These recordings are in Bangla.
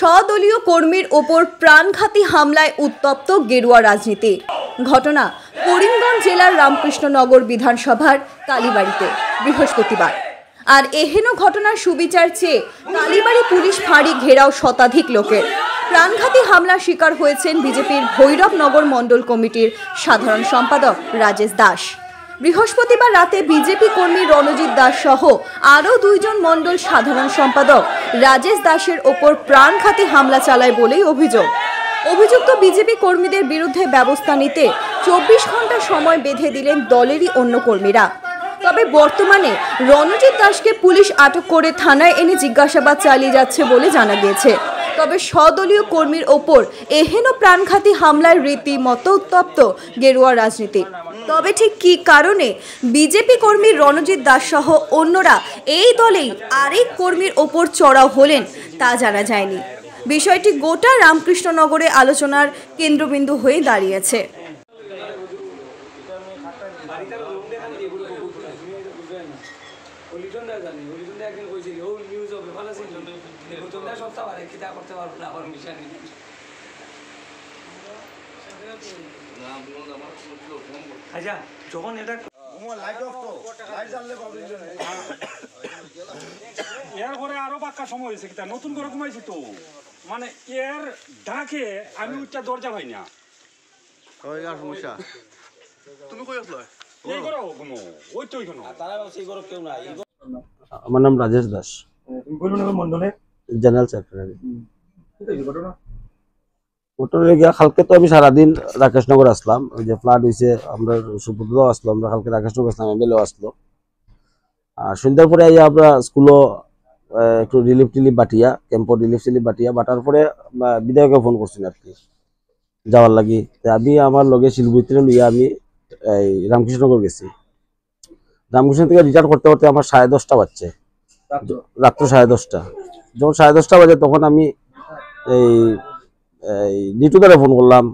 স্বদলীয় কর্মীর ওপর প্রাণঘাতী হামলায় উত্তপ্ত গেরুয়া রাজনীতি। ঘটনা করিমগঞ্জ জেলার রামকৃষ্ণনগর বিধানসভার কালীবাড়িতে বৃহস্পতিবার। আর এহেন ঘটনার সুবিচার চেয়ে কালীবাড়ি পুলিশ ফাঁড়ি ঘেরাও শতাধিক লোকের। প্রাণঘাতী হামলার শিকার হয়েছেন বিজেপির ভৈরবনগর মণ্ডল কমিটির সাধারণ সম্পাদক রাজেশ দাস। বৃহস্পতিবার রাতে বিজেপি কর্মী রণজিৎ দাস সহ আরও দুইজন মণ্ডল সাধারণ সম্পাদক রাজেশ দাসের ওপর প্রাণঘাতী হামলা চালায় বলেই অভিযোগ। অভিযুক্ত বিজেপি কর্মীদের বিরুদ্ধে ব্যবস্থা নিতে 24 ঘন্টা সময় বেঁধে দিলেন দলেরই অন্য কর্মীরা। তবে বর্তমানে রণজিৎ দাসকে পুলিশ আটক করে থানায় এনে জিজ্ঞাসাবাদ চালিয়ে যাচ্ছে বলে জানা গিয়েছে। তবে স্বদলীয় কর্মীর ওপর এহেন প্রাণঘাতী হামলায় রীতিমতো উত্তপ্ত গেরুয়া রাজনীতি। তবে ঠিক কী কারণে বিজেপি কর্মী রণজিৎ দাস সহ অন্যরা এই দলেই আরেক কর্মীর ওপর চড়াও হলেন তা জানা যায়নি। বিষয়টি গোটা রামকৃষ্ণনগরে আলোচনার কেন্দ্রবিন্দু হয়ে দাঁড়িয়েছে। আচ্ছা যখন এটা এর পরে আরো বাক্কা সময় হয়েছে কিতা নতুন করে ঘুমাইছি তো মানে এর ডাকে আমি উচ্চা দরজা পাই না। সমস্যা তুমি কই আসলো? এই করো ঘুমো ওই তো ওইখানে তারা সেই করো কেউ নাই। আমার নাম রাজেশ দাস, তুমি ভৈরবনগর মন্ডলে জেনারেল সেক্রেটারি। ঘটনা গিয়া কালকে তো আমি সারাদিন রাকেশনগর আসলাম, ওই যে ফ্লাড হয়েছে আমরা সুপুত্রও আসলো, আমরা কালকে রাকেশনগর আসলাম, এমএলএও আসলো। আর সন্ধ্যার পরে আমরা স্কুলও একটু রিলিফ টিলিফ বাটিয়া ক্যাম্পর রিলিফ টিলিফ বাটিয়া বাটার পরে বিধায়ককে ফোন করছেন আর কি যাওয়ার লাগি। আমি আমার লগে শিলবুত্রে লইয়া আমি এই রামকৃষ্ণনগর গেছি। রামকৃষ্ণ থেকে রিটার্ন করতে করতে আমার 10:30 বাজছে, রাত্র 10:30। যখন 10:30 বাজে তখন আমি এই নিটুদারে ফোন করলাম,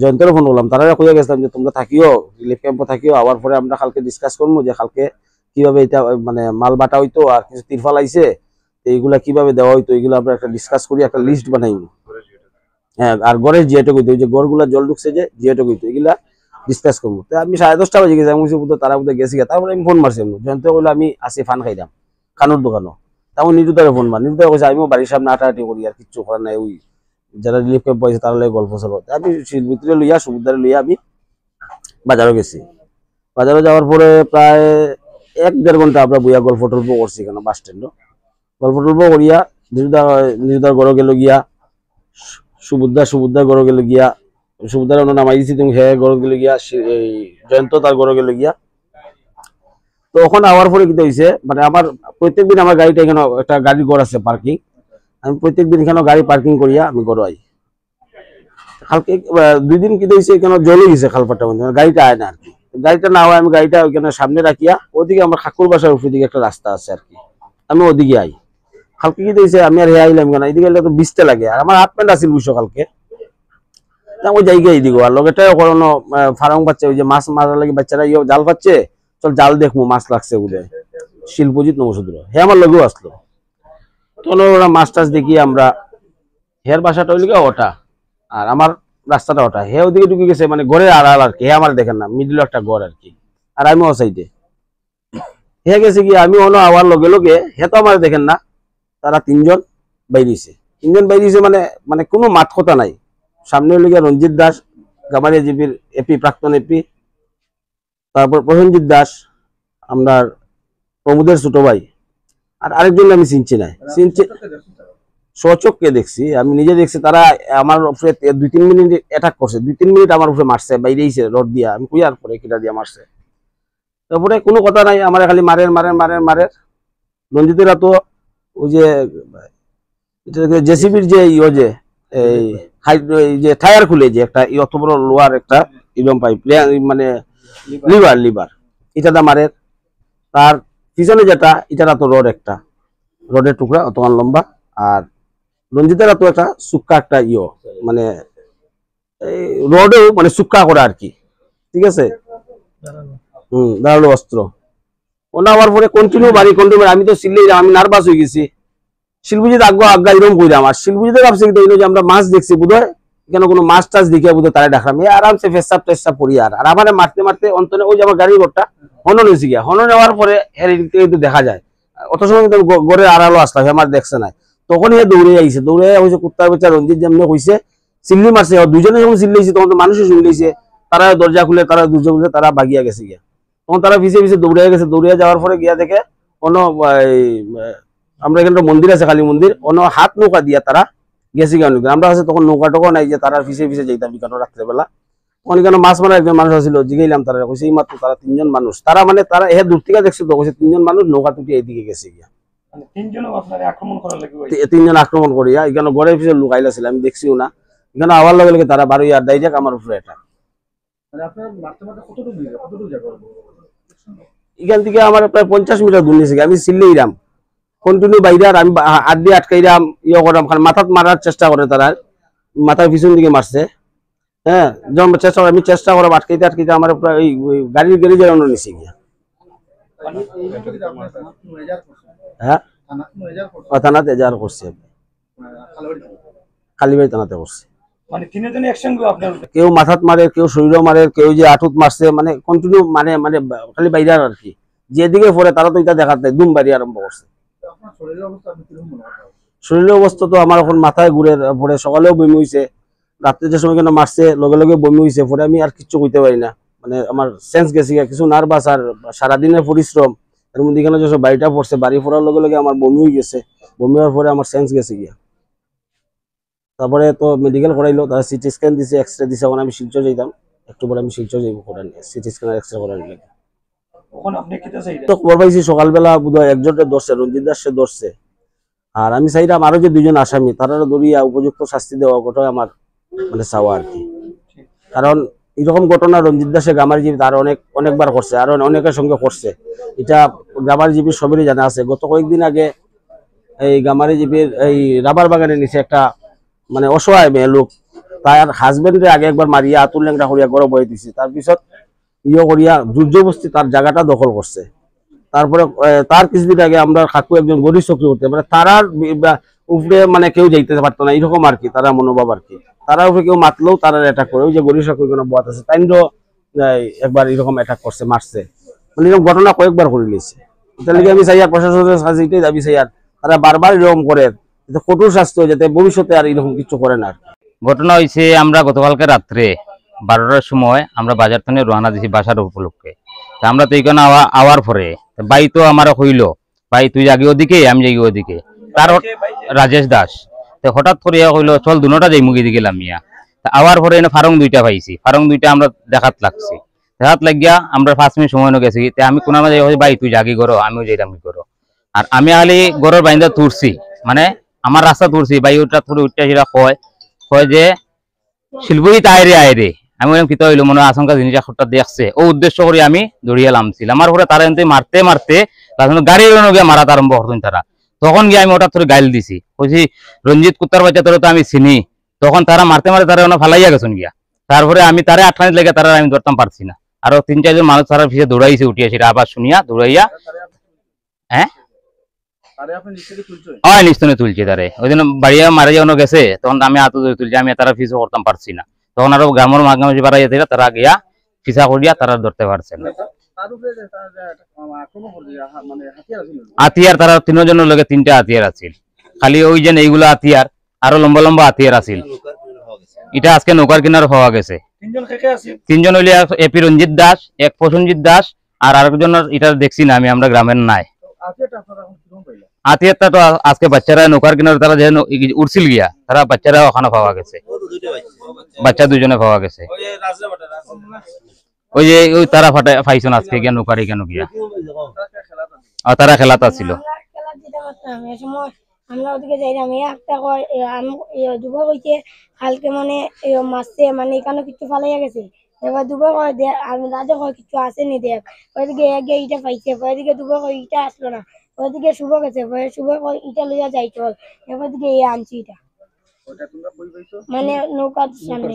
জয়ন্তরে ফোন করলাম। তারা কইয়া গেছিলাম যে তোমরা থাকিও রিলিফ ক্যাম্পে থাকিও, আবার পরে আমরা কালকে ডিসকাস করবো যে কালকে কিভাবে এটা মানে মাল বাটা হইতো আর কিছু তিরফাল আইছে এইগুলা কিভাবে দেওয়া হইতো এগুলো আমরা একটা ডিসকাস করি, একটা লিস্ট বানাই। হ্যাঁ, আর গড়ের জিয়াটা কইতো, ওই যে গড়গুলা জল ঢুকছে যে জিয়াটা কইতো, এগুলা ডিসকাস করবো। তো আমি 10:30 বাজে গেছি, আমি তারা বোধহয় গেছি। তারপরে আমি ফোন মারছি, জয়ন্ত কইলো আমি আসি ফান খাইলাম খানুর দোকানও। তখন নিটুদারে ফোন মার, নিটুদারে কইছে আমিও বাড়ির সামনে আটাআটি করি আর কিচ্ছু করার নাই, ওই যারা রিলিফ ক্যাম্প পাইছে তারা লাগে গল্প চলো। আমি শিলবুত্রে লইয়া সুবিধারে লইয়া আমি বাজারও গেছি। বাজারে যাওয়ার পরে প্রায় 1-1.5 ঘন্টা আমরা বইয়া গল্প টল্প করছি, কেন বাস স্ট্যান্ড গল্প টল্প করিয়া নিরুদার ঘরে গেল গিয়া, সুবুদ্ধার ঘরে গেল গিয়া, সুবুদ্ধার অন্য নামাই দিছি তুমি হে ঘরে গেল গিয়া, এই জয়ন্ত তার ঘরে গেল গিয়া। তো ওখানে আওয়ার পরে কি হয়েছে মানে আমার প্রত্যেকদিন আমার গাড়িটা এখানে একটা গাড়ির ঘর আছে পার্কিং, আমি প্রত্যেকদিন এখানে গাড়ি পার্কিং করিয়া আমি ঘরে আই। কালকে 2 দিন কি হয়েছে এখানে জলে গেছে খালপাটটা মধ্যে, গাড়িটা আয় না আর কি। গাড়িটা না হয় আমি গাড়িটা ওইখানে সামনে রাখিয়া ওদিকে আমার ঠাকুর বাসার উপর দিকে একটা রাস্তা আছে আর কি, আমি ওদিকে আই। কালকে কি হয়েছে আমি আর হে আইলাম কেন, এদিকে তো 20টা লাগে আর আমার হাফ প্যান্ট আসিল বুঝছো কালকে। ওই জায়গায় এদিকে আর লগেটাও কোনো ফার্ম পাচ্ছে, ওই যে মাছ মারার লাগে বাচ্চারা জাল পাচ্ছে, চল জাল দেখবো মাছ লাগছে বলে শিল্পজিৎ নমসুদ্র হে আমার লগেও আসলো। তখন ওরা মাছ টাছ দেখি আমরা, হের বাসাটা ওই ওটা আর আমার রাস্তাটা ওটা, হে ওদিকে ঢুকে গেছে মানে ঘরের আড়াল আর কি, হে আমার দেখেন না মিডিল একটা ঘর আর কি, আর আমি ও সাইডে হে গেছে কি আমি অন্য আওয়ার লগে লগে হে তো আমার দেখেন না। তারা 3 জন বাইরেছে, 3 জন বাইরেছে মানে মানে কোনো মাত কথা নাই। সামনে হইল গিয়া রঞ্জিত দাস গামারিয়া জিপির এপি, প্রাক্তন এপি, তারপর প্রসেনজিৎ দাস আপনার প্রমোদের ছোট ভাই, আর আরেকজন আমি চিনছি না, সচককে দেখছি, আমি নিজে দেখছি। তারা আমার উপরে 2-3 মিনিট অ্যাটাক করছে, 2-3 মিনিট আমার উপরে মারছে, বাইরেইছে রড দিয়া, আমি কুইয়ার পরে কিটা দিয়া মারছে। তারপরে কোনো কথা নাই, আমার খালি মারের। রঞ্জিতেরা তো ওই যে জেসিবির যে যে এই যে টায়ার খুলে যে একটা অত বড় লোয়ার একটা ইলম পাইপ মানে লিভার এটা মারে। তার পিছনে যেটা এটা তো রড, একটা রডের টুকরা অতমান লম্বা। আর রঞ্জিতেরা তো একটা সুক্কা একটা মানে রডেও মানে সুক্কা করা আর কি, ঠিক আছে। ধারালো অস্ত্র ওনা হওয়ার পরে কন্টিনিউ বাড়ি, আমি তো চিল্লাই, আমি নার্ভাস হয়ে গেছি। শিলপুজিতে আজ্ঞা এরকম কইলাম, আর শিলপুজিতে ভাবছি কিন্তু যে আমরা মাছ দেখছি বোধহয়, কেন কোনো মাছ টাছ দেখে বোধহয় তারা ডাকলাম, আরামসে পেশাব টেসাব পড়ি আর আমার মারতে মারতে অন্তনে ওই যে আমার গাড়ির ঘরটা হনন হয়েছে গিয়া, হনন নেওয়ার পরে কিন্তু দেখা যায়, অত সময় কিন্তু গড়ের আড়ালো আসলাম, আমার দেখছে নাই, তখন হে দৌড়ে আইছে, দৌড়ে হয়েছে কুত্তার বেচা রঞ্জিত যেমনি হয়েছে চিল্লি মারছে, দুজনে যখন চিল্লাইছে তখন তো মানুষই শুনলেছে, তারা দরজা খুলে তারা বাগিয়া গেছে গিয়া, তখন তারা পিছিয়ে পিছিয়ে দৌড়ে গেছে, দৌড়িয়ে যাওয়ার পরে গিয়া দেখে অন্য আমরা এখানে মন্দির আছে কালী মন্দির, অন্য হাত নৌকা দিয়া তারা গেছি কেন, আমরা আছে তখন নৌকা টোকা নাই যে তারা পিছিয়ে পিছিয়ে যাইতাম বিকানো রাত্রেবেলা, তখন এখানে মাছ মারা একজন মানুষ আছিল, জিগাইলাম তারা কইছে এই মাত্র তারা 3 জন মানুষ, তারা মানে তারা এ দূর থেকে দেখছে তো, কইছে 3 জন মানুষ নৌকা টুটি এইদিকে গেছে গিয়া, মানে তিনজনও আপনার আক্রমণ করার লাগি 3 জন আক্রমণ করিয়া এখানে গড়ের পিছিয়ে লুকাইলা ছিল, আমি দেখছিও না, এখানে আওয়ার লগে লগে তারা 12 ইয়ার ডাইরেক্ট আমার উপরে এটা, মানে আপনার মারতে মারতে কতটুকু জায়গা এখান থেকে আমার প্রায় 50 মিটার দূর নিয়েছে, আমি চিল্লাইরাম কন্টিনিউ বাইরে, আর আমি হাত দিয়ে আটকাইরাম, ইয়ে করাম, খান মাথাত মারার চেষ্টা করে তারা, মাথার পিছন দিকে মারছে, হ্যাঁ যখন আমি চেষ্টা করাম আটকাইতে আটকাইতে আমার প্রায় ওই গাড়ির গ্যারেজের অন্য নিচে গিয়া, হ্যাঁ থানাতে এজাহার করছে, কালীবাড়ি থানাতে করছে, মানে তিনজনই একসঙ্গে আপনার কেউ মাথাত মারে, কেউ শরীর মারে, কেউ যে আঁটুত মারছে, মানে কন্টিনিউ মানে মানে খালি বাইরে আর কি, যেদিকে পড়ে তারা তো এটা দেখাত নাই, দুম বাড়ি আরম্ভ করছে। শরীরের অবস্থা তো আমার এখন মাথায় ঘুরে পড়ে, সকালেও বমি হয়েছে, রাত্রে যে সময় কেন মারছে লগে লগে বমি হয়েছে, পরে আমি আর কিচ্ছু কইতে পারি না, মানে আমার সেন্স গেছে কিছু নার্ভাস, আর সারাদিনের পরিশ্রম এর মধ্যে এখানে যে বাড়িটা পড়ছে, বাড়ি পড়ার লগে লগে আমার বমি হয়ে গেছে, বমি হওয়ার পরে আমার সেন্স গেছে গিয়া, তারপরে তো মেডিকেল করাইলো, তারা সিটি স্ক্যান দিছে, এক্সরে দিছে, এখন আমি শিলচর যাইতাম, একটু পরে আমি শিলচর যাইব করার সিটি স্ক্যান আর এক্সরে করার লাগে, তখন আপনি কি চাইলেন? তো খবর পাইছি সকালবেলা বোধহয় একজনের ধরছে, রঞ্জিত দাস সে ধরছে, আর আমি চাইলাম আরো যে 2 জন আসামি তারা ধরিয়া উপযুক্ত শাস্তি দেওয়া, ওটাই আমার মানে চাওয়া আর কি, কারণ এরকম ঘটনা রঞ্জিত দাসে গামারজীবী আর অনেকবার করছে, আর অনেকের সঙ্গে করছে, এটা গামারজীবীর সবেরই জানা আছে। গত কয়েকদিন আগে এই গামারজীবীর এই রাবার বাগানের নিচে একটা মানে অসহায় মেয়ে লোক তার হাজবেন্ডে আগে একবার মারিয়া আতুল ল্যাংটা করিয়া গড় বয়ে দিছে, তারপিছত ইয়ে করিয়া দুর্যোবস্তি তার জায়গাটা দখল করছে, তারপরে তার কিছুদিন আগে আমরা কাকু একজন গরিব চক্রবর্তী, মানে তারার উপরে মানে কেউ যাইতে পারতো না, এরকম আর কি তারা মনোভাব আর কি, তারা উপরে কেউ মাতলেও তারা অ্যাটাক করে, ওই যে গরিব চক্রবর্তী বাত আছে তাই একবার এরকম অ্যাটাক করছে, মারছে, মানে এরকম ঘটনা কয়েকবার করে নিয়েছে, এটা লিগে আমি চাই আর প্রশাসনের কাছে এটাই দাবি চাই, আর তারা বারবার এরকম করে যাতে কঠোর শাস্তি হয়, যাতে ভবিষ্যতে আর এরকম কিছু করে না। ঘটনা হয়েছে আমরা গতকালকে রাত্রে 12টার সময় আমরা বাজার থেকে রওনা দিছি বাসার উপলক্ষে, আমরা তো এইখানে আওয়ার পরে ভাই তো আমার হইলো ভাই তুই যাগি ওদিকে আমি যাগি ওদিকে, তার রাজেশ দাস হঠাৎ করে হইলো চল দুটা যাই মুগি দিকে লামিয়া, আওয়ার পরে ফারং 2টা পাইছি, ফারং 2টা আমরা দেখাত লাগছি, দেখাত লাগিয়া আমরা 5 মিনিট সময় গেছি, আমি কোন মাঝে ভাই তুই জাগি করো আমিও যাইলাম কি করো, আর আমি খালি গরুর বাইন্দা তুরছি, মানে আমার রাস্তা তুরছি, ভাই ওটা তুলে উঠতে সেটা কয় যে শিলপুরি আইরে আইরে, আমি বললাম কিতা হইলো মনে আশঙ্কা জিনিস একটা দেখছে, ও উদ্দেশ্য করে আমি দৌড়িয়ে নামছিলাম, আমার পরে তারা মারতে মারতে গাড়ি গিয়ে মারাত আরম্ভ করতেন তারা, তখন গিয়ে আমি ওটা তোর গাইল দিছি, বলছি রঞ্জিত কুত্তার বাচ্চা তোর তো আমি চিনি, তখন তারা মারতে মারতে তারা ফালাইয়া গেছেন গিয়া, তারপরে আমি তারা আটকানি লেগে তারা আমি ধরতাম পারছি না, আরো 3-4 জন মানুষ তারা পিছিয়ে দৌড়াইছে উঠিয়া সেটা আবার শুনিয়া দৌড়াইয়া, হ্যাঁ নিশ্চয় তুলছে তারে, ওই দিন বাড়িয়া মারা যাওয়ানো গেছে, তখন আমি হাত তুলছি, আমি তারা ফিসও করতাম পারছি না, তখন আরো গ্রামের মাঝামাঝি বাড়াইয়া দিলা, তারা গিয়া ফিসা করিয়া তারা ধরতে পারছে না, হাতিয়ার তারা 3 জনের লগে 3টা হাতিয়ার আছিল, খালি ওই যে এইগুলো হাতিয়ার, আরো লম্বা লম্বা হাতিয়ার আছিল, এটা আজকে নৌকার কিনারে পাওয়া গেছে। 3জন হইলে এপি রঞ্জিত দাস, এক প্রসঞ্জিৎ দাস, আর আরেকজনের এটা দেখছি না আমি, আমরা গ্রামের নাই, হাতিয়ারটা তো আজকে বাচ্চারা নৌকার কিনারে তারা যে উড়ছিল গিয়া, তারা বাচ্চারা ওখানে পাওয়া গেছে, বাচ্চা 2 জনে পাওয়া গেছে, ওই যে ওই তারা পাইছেন আজকে গিয়া নৌকার কেন গিয়া, তারা খেলাতে ছিল। আমরা ওদিকে যাইলাম, একটা দুবার কইছে কালকে মানে মাসে মানে এখানে কিছু ফালাইয়া গেছে, এবার দুবার কয় দেখ আমি রাজা কয় কিছু আসেনি দেখ, ওইদিকে এগে ইটা পাইছে, ওইদিকে দুবার কয় ইটা আসলো না, ওইদিকে শুভ গেছে, শুভ কয় ইটা লইয়া যাই চল, এবার দিকে আনছি ইটা মানে নৌকার সামনে।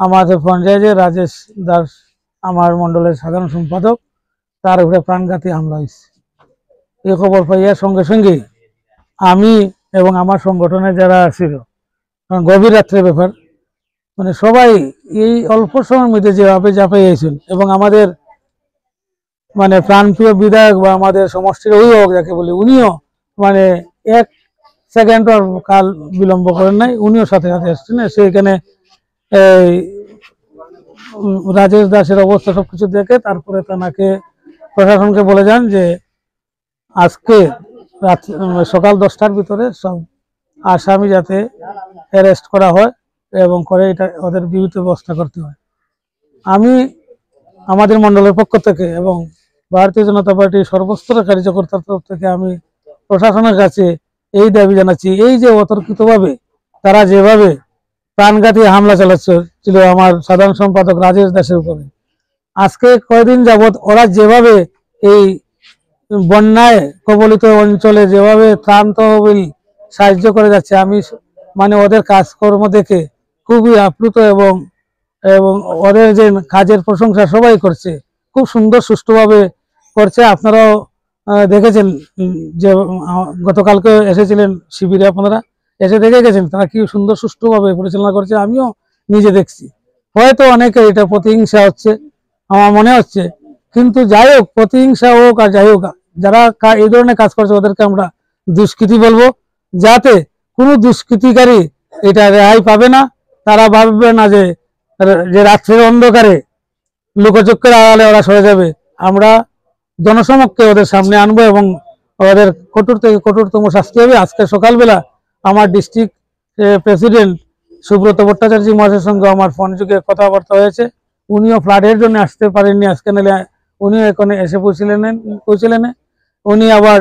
আমাদের পঞ্চায়েতের রাজেশ দাস আমার মন্ডলের সাধারণ সম্পাদক, তার উপরে প্রাণঘাতী হামলা হয়েছে। এই খবর পাইয়া সঙ্গে সঙ্গে আমি এবং আমার সংগঠনের যারা ছিল, গভীর রাত্রে ব্যাপার, মানে সবাই এই অল্প সময়ের মধ্যে যেভাবে ঝাঁপাইয়াছেন এবং আমাদের মানে প্রাণপ্রিয় বিধায়ক বা আমাদের সমষ্টির অভিভাবক যাকে বলি, উনিও মানে 1 সেকেন্ড কাল বিলম্ব করেন নাই, উনিও সাথে সাথে আসছেন। সেখানে এই রাজেশ দাসের অবস্থা সবকিছু দেখে তারপরে তাকে প্রশাসনকে বলে যান যে আজকে সকাল 10টার ভিতরে সব আসামি যাতে অ্যারেস্ট করা হয় এবং করে এটা ওদের বিহিত ব্যবস্থা করতে হয়। আমি আমাদের মণ্ডলের পক্ষ থেকে এবং ভারতীয় জনতা পার্টির সর্বস্তরের কার্যকর্তার তরফ থেকে আমি প্রশাসনের কাছে এই দাবি জানাচ্ছি, এই যে অতর্কিতভাবে তারা যেভাবে প্রাণঘাতী হামলা চালাচ্ছিল আমার সাধারণ সম্পাদক রাজেশ দাসের উপরে, আজকে কয়েকদিন যাবৎ ওরা যেভাবে এই বন্যায় কবলিত অঞ্চলে যেভাবে ত্রাণ তহবিল সাহায্য করে যাচ্ছে, আমি মানে ওদের কাজকর্ম দেখে খুবই আপ্লুত এবং ওদের যে কাজের প্রশংসা সবাই করছে, খুব সুন্দর সুষ্ঠুভাবে করছে। আপনারাও দেখেছেন যে গতকালকে এসেছিলেন শিবিরে, আপনারা এসে দেখে গেছেন তারা কি সুন্দর সুষ্ঠুভাবে পরিচালনা করছে, আমিও নিজে দেখছি। হয়তো অনেকে এটা প্রতিহিংসা হচ্ছে আমার মনে হচ্ছে, কিন্তু যাই হোক প্রতিহিংসা হোক আর যাই হোক, যারা এই ধরনের কাজ করছে ওদেরকে আমরা দুষ্কৃতী বলবো, যাতে কোনো দুষ্কৃতিকারী এটা রেহাই পাবে না। তারা ভাববে না যে রাত্রের অন্ধকারে লোকচক্ষের আড়ালে ওরা সরে যাবে। আমরা জনসমক্ষে ওদের সামনে আনবো এবং ওদের কঠোর থেকে কঠোরতম শাস্তি হবে। আজকে সকালবেলা আমার ডিস্ট্রিক্ট প্রেসিডেন্ট সুব্রত ভট্টাচার্য মহাশয়ের সঙ্গে আমার ফোন যুগে কথাবার্তা হয়েছে। উনিও ফ্লাডের জন্য আসতে পারেননি আজকে, নাহলে উনিও এখানে এসে পৌঁছিলেন। উনি আবার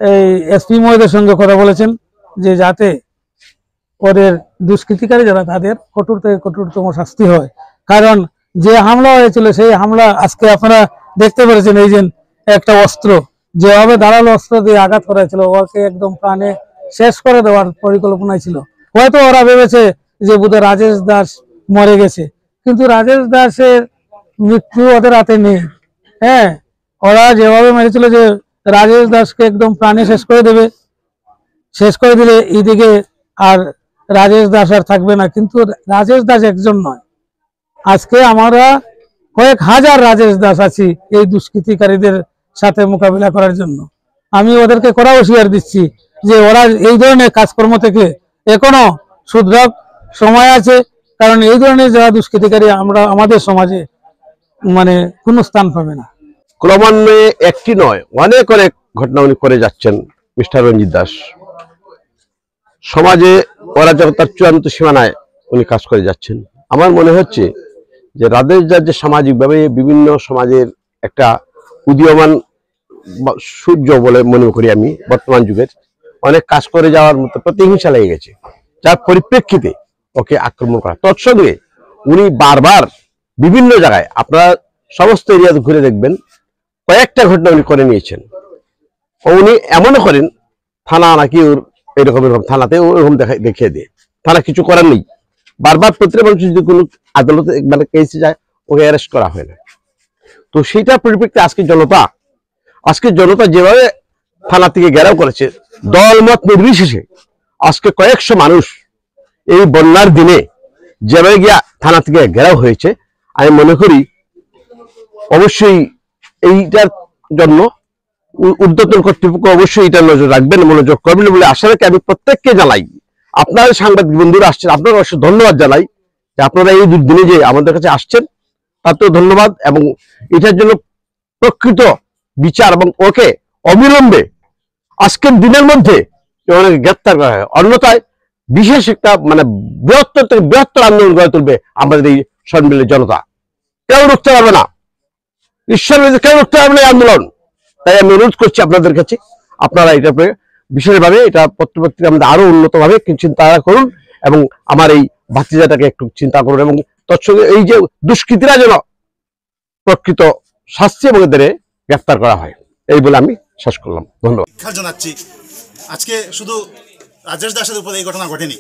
এই এসপি মহোদয়ের সঙ্গে কথা বলেছেন যে যাতে ওদের দুষ্কৃতিকারী যারা তাদের কঠোর থেকে কঠোরতম শাস্তি হয়। কারণ যে হামলা হয়েছিল সেই হামলা আজকে আপনারা দেখতে পেরেছেন, এই যে একটা অস্ত্র যেভাবে ধারালো অস্ত্র দিয়ে আঘাত করা হয়েছিল, ওকে একদম প্রাণে শেষ করে দেওয়ার পরিকল্পনায় ছিল। হয়তো ওরা ভেবেছে যে বোধহয় রাজেশ দাস মরে গেছে, কিন্তু রাজেশ দাসের মৃত্যু ওদের হাতে নেই। হ্যাঁ, ওরা যেভাবে মেরেছিল যে রাজেশ দাসকে একদম প্রাণে শেষ করে দেবে, শেষ করে দিলে এইদিকে আর রাজেশ দাস আর থাকবে না। কিন্তু রাজেশ দাস একজন নয়, আজকে আমরা কয়েক হাজার রাজেশ দাস আছি এই দুষ্কৃতিকারীদের সাথে মোকাবিলা করার জন্য। আমি ওদেরকে কড়া হুঁশিয়ার দিচ্ছি যে ওরা এই ধরনের কাজকর্ম থেকে এখনো শুধরাক সময় আছে, কারণ এই ধরনের যারা দুষ্কৃতিকারী আমাদের সমাজে মানে কোনো স্থান পাবে না। ক্রমান্বয়ে একটি নয় অনেক অনেক ঘটনা উনি করে যাচ্ছেন মিস্টার রঞ্জিত দাস। সমাজে অরাজকতার চূড়ান্ত সীমানায় উনি কাজ করে যাচ্ছেন। আমার মনে হচ্ছে যে রাজেশ দাস যে সামাজিকভাবে বিভিন্ন সমাজের একটা উদীয়মান সূর্য বলে মনে করি আমি, বর্তমান যুগের অনেক কাজ করে যাওয়ার মতো প্রতিহিংসা লেগে গেছে, যার পরিপ্রেক্ষিতে ওকে আক্রমণ করা। তৎসঙ্গে উনি বারবার বিভিন্ন জায়গায়, আপনারা সমস্ত এরিয়াতে ঘুরে দেখবেন, কয়েকটা ঘটনা উনি করে নিয়েছেন। উনি এমনও করেন থানা নাকি ওর এরকম থানাতে ওরকম দেখিয়ে দিয়ে থানা কিছু করার নেই। বারবার প্রতিটা মানুষ যদি কোনো আদালতে মানে কেসে যায় ওকে অ্যারেস্ট করা হয় না। তো সেইটার পরিপ্রেক্ষিতে আজকে জনতা যেভাবে থানা থেকে ঘেরাও করেছে, দলমত নির্বিশেষে আজকে কয়েকশো মানুষ এই বন্যার দিনে যেভাবে গিয়া থানা থেকে ঘেরাও হয়েছে, আমি মনে করি অবশ্যই এইটার জন্য ঊর্ধ্বতন কর্তৃপক্ষ অবশ্যই এটা নজর রাখবেন, মনোযোগ করবেন বলে আশা রাখি। আমি প্রত্যেককে জানাই, আপনার সাংবাদিক বন্ধুরা আসছেন, আপনারা অবশ্যই ধন্যবাদ জানাই যে আপনারা এই দুর্দিনে যে আমাদের কাছে আসছেন, তাতেও ধন্যবাদ। এবং এটার জন্য প্রকৃত বিচার এবং ওকে অবিলম্বে আজকের দিনের মধ্যে ওনাকে গ্রেপ্তার করা হয়, অন্যথায় বিশেষ একটা মানে বৃহত্তর থেকে বৃহত্তর আন্দোলন গড়ে তুলবে আমাদের এই সম্মিলিত জনতা। কেউ রুখতে পারবে না, ঈশ্বর কেউ রুখতে পারবে না এই আন্দোলন। তাই আমি অনুরোধ করছি আপনাদের কাছে, আপনারা এটা বিশেষভাবে এটা পত্রপত্রিকা আমাদের আরো উন্নতভাবে চিন্তা করুন এবং আমার এই ভাতিজাটাকে একটু চিন্তা করুন, এবং তৎসঙ্গে এই যে দুষ্কৃতীরা যেন প্রকৃত শাস্তি এবং এদের গ্রেফতার করা হয়, এই বলে আমি শেষ করলাম। ধন্যবাদ জানাচ্ছি। আজকে শুধু রাজেশ দাসের উপরে এই ঘটনা ঘটেনি,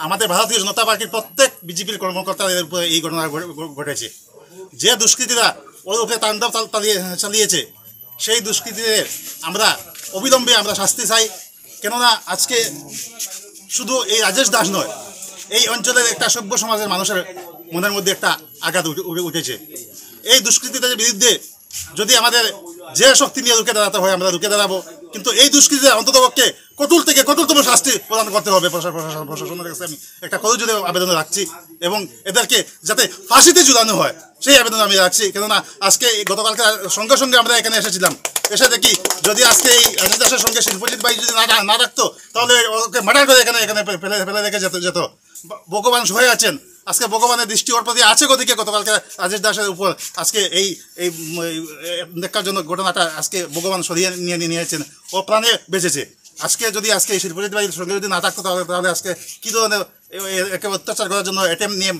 আমাদের ভারতীয় জনতা পার্টির প্রত্যেক বিজেপির কর্মকর্তাদের উপরে এই ঘটনা ঘটেছে। যে দুষ্কৃতীরা ওর উপরে তাণ্ডব চালিয়েছে সেই দুষ্কৃতীদের আমরা অবিলম্বে আমরা শাস্তি চাই। কেননা আজকে শুধু এই রাজেশ দাস নয়, এই অঞ্চলের একটা সভ্য সমাজের মানুষের মনের মধ্যে একটা আঘাত উঠেছে। এই দুষ্কৃতীদের বিরুদ্ধে যদি আমাদের যে শক্তি নিয়ে রুখে দাঁড়াতে হয় আমরা রুখে দাঁড়াবো, কিন্তু এই দুষ্কৃতীদের অন্ততপক্ষে কঠোর থেকে কঠোরতম শাস্তি প্রদান করতে হবে। প্রশাসনের কাছে আমি একটা করজোড়ে আবেদন রাখছি এবং এদেরকে যাতে ফাঁসিতে ঝুলানো হয় সেই আবেদন আমি রাখছি। কেননা আজকে গতকালকে সঙ্গে সঙ্গে আমরা এখানে এসেছিলাম, এসে দেখি যদি আজকে এই রাজেশ দাসের সঙ্গে শিল্পজিৎ ভাই যদি না রাখতো তাহলে ওকে মার্ডার করে এখানে ফেলে রেখে যেত। ভগবান সহায় আছেন, আজকে ভগবানের দৃষ্টি ওর প্রতি আছে গতিকে গতকালকে রাজেশ দাসের উপর আজকে এই দেখার জন্য ঘটনাটা আজকে ভগবান সরিয়ে নিয়েছেন, ও প্রাণে বেঁচেছে। আজকে যদি আজকে এই শিল্পজিৎ ভাইয়ের সঙ্গে যদি না থাকতো তাহলে আজকে কী ধরনের একে অত্যাচার করার জন্য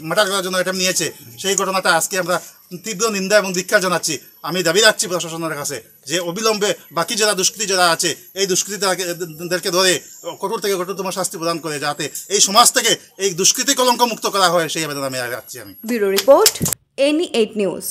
মার্ডার করার জন্য অ্যাটেম্প নিয়েছে সেই ঘটনাটা আজকে আমরা তীব্র নিন্দা এবং ধিক্কার জানাচ্ছি। আমি দাবি রাখছি প্রশাসনের কাছে যে অবিলম্বে বাকি যারা দুষ্কৃতী যারা আছে এই দুষ্কৃতীদেরকে ধরে কঠোর থেকে কঠোরতম শাস্তি প্রদান করে যাতে এই সমাজ থেকে এই দুষ্কৃতী কলঙ্ক মুক্ত করা হয় সেই আবেদন আমি রাখছি। আমি ব্যুরো রিপোর্ট, NE8 নিউজ।